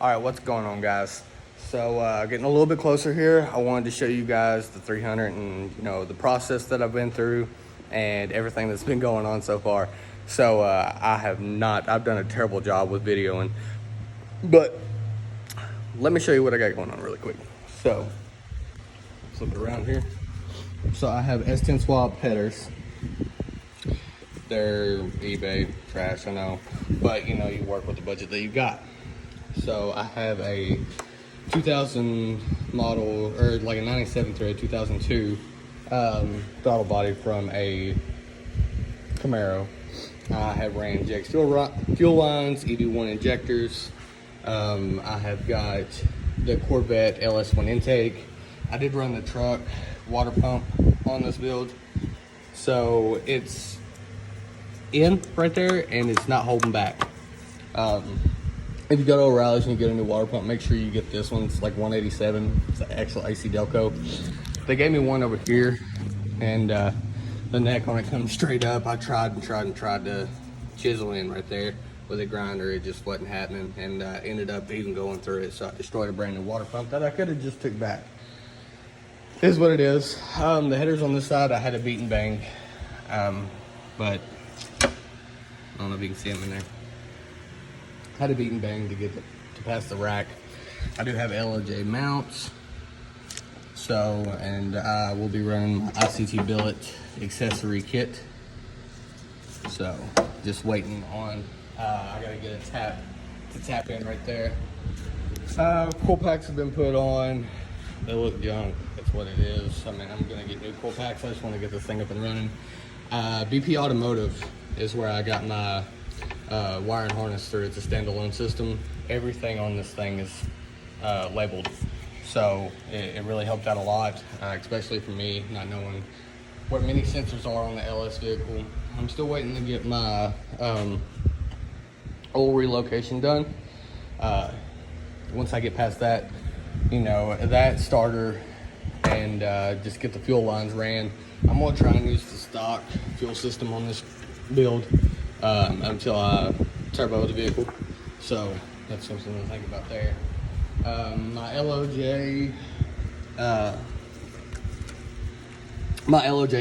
All right, what's going on, guys? So getting a little bit closer here, I wanted to show you guys the 300 and the process that I've been through and everything that's been going on so far. So I've done a terrible job with videoing, but let me show you what I got going on really quick. So let's look around here. So I have S10 swap headers. They're eBay trash, I know, but you work with the budget that you got. So I have a 2000 model, or like a 97 through a 2002 throttle body from a Camaro. I have ran inject fuel lines, ED1 injectors. I have got the Corvette LS1 intake. I did run the truck water pump on this build, so it's in right there and it's not holding back. If you go to O'Reilly's and you get a new water pump, make sure you get this one. It's like 187. It's an actual AC Delco. They gave me one over here, and the neck on it comes straight up. I tried to chisel in right there with a grinder. It just wasn't happening, and ended up even going through it. So I destroyed a brand new water pump that I could have just took back. It is what it is. The headers on this side, I had a beat and bang, but I don't know if you can see them in there. Had a beat and bang to get to pass the rack. I do have LOJ mounts, and I will be running my ICT billet accessory kit. So just waiting on, I gotta get a tap in right there. Coil packs have been put on. They look junk, that's what it is. I mean, I'm gonna get new coil packs. I just wanna get this thing up and running. BP Automotive is where I got my wire and harness through. It's a standalone system. Everything on this thing is labeled, so it really helped out a lot, especially for me not knowing what many sensors are on the LS vehicle. I'm still waiting to get my oil relocation done. Once I get past that, that starter, and just get the fuel lines ran, I'm gonna try and use the stock fuel system on this build until I turbo the vehicle. So that's something to think about there. My LOJ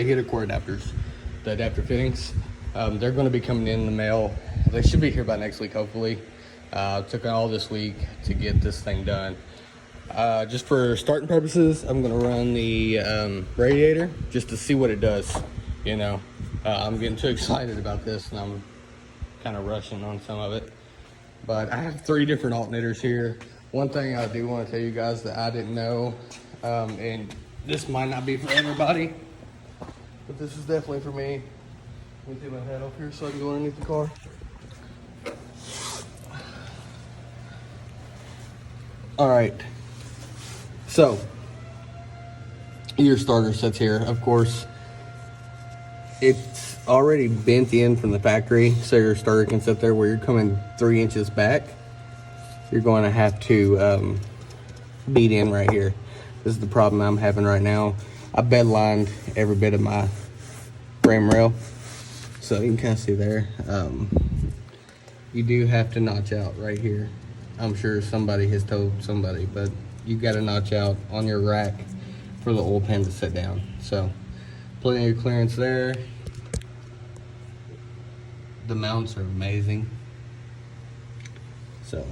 heater core adapters, the adapter fittings, they're going to be coming in the mail. They should be here by next week, hopefully. Took all this week to get this thing done. Just for starting purposes, I'm going to run the radiator just to see what it does. I'm getting too excited about this, and I'm kind of rushing on some of it. But I have 3 different alternators here. One thing I do want to tell you guys that I didn't know, and this might not be for everybody, but this is definitely for me. Let me take my head off here so I can go underneath the car. All right. So, your starter sets here, of course. It's already bent in from the factory, so your starter can sit there. Where you're coming 3 inches back, you're going to have to beat in right here. This is the problem I'm having right now. I bed lined every bit of my frame rail, so you can kind of see there. You do have to notch out right here. I'm sure somebody has told somebody, but you got to notch out on your rack for the oil pan to sit down. So plenty of clearance there. The mounts are amazing. So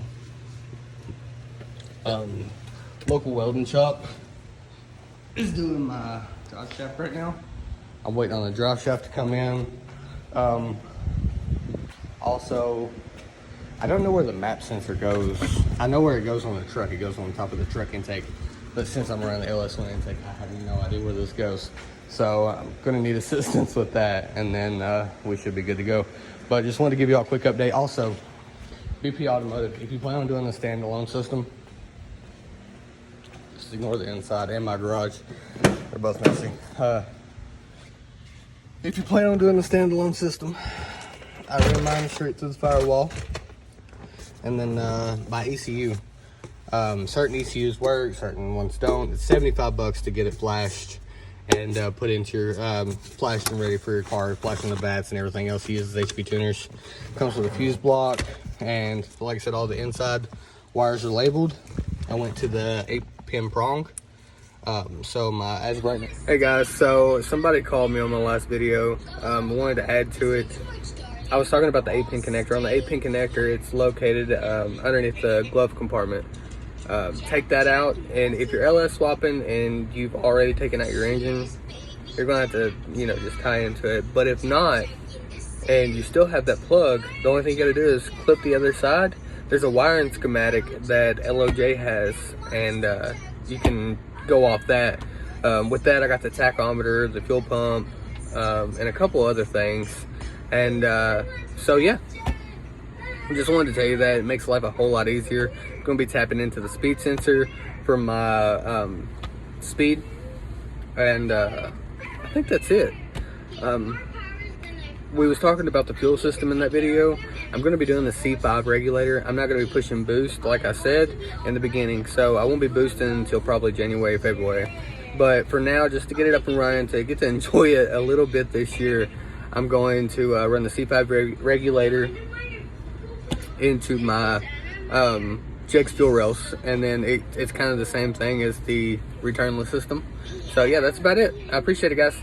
local welding shop is doing my drive shaft right now. I'm waiting on the drive shaft to come in. Also, I don't know where the map sensor goes. I know where it goes on the truck. It goes on top of the truck intake. But since I'm running the LS1 intake, I have no idea where this goes. So I'm gonna need assistance with that, and then we should be good to go. But just wanted to give you all a quick update. Also, BP Automotive, if you plan on doing a standalone system, just ignore the inside and my garage. They're both messy. If you plan on doing a standalone system, I run mine straight through the firewall, and then my ECU. Certain ECUs work, certain ones don't. It's $75 to get it flashed and put into your flashed and ready for your car, flashing the bats and everything else. He uses HP tuners. Comes with a fuse block, and like I said, all the inside wires are labeled. I went to the 8-pin prong. So my, as right now. Hey guys, so somebody called me on my last video. Wanted to add to it. I was talking about the 8-pin connector. On the 8-pin connector, it's located underneath the glove compartment. Take that out, and if you're LS swapping and you've already taken out your engine, you're gonna have to, you know, just tie into it. But if not, and you still have that plug, the only thing you gotta do is clip the other side. There's a wiring schematic that LOJ has, and you can go off that. With that, I got the tachometer, the fuel pump, and a couple other things. And so yeah, I just wanted to tell you that it makes life a whole lot easier. I'm going to be tapping into the speed sensor for my speed, and I think that's it. We was talking about the fuel system in that video. I'm going to be doing the C5 regulator. I'm not going to be pushing boost like I said in the beginning, so I won't be boosting until probably January, February. But for now, just to get it up and running, to get to enjoy it a little bit this year, I'm going to run the C5 regulator into my Jegs fuel rails, and then it's kind of the same thing as the returnless system. So yeah, that's about it. I appreciate it, guys.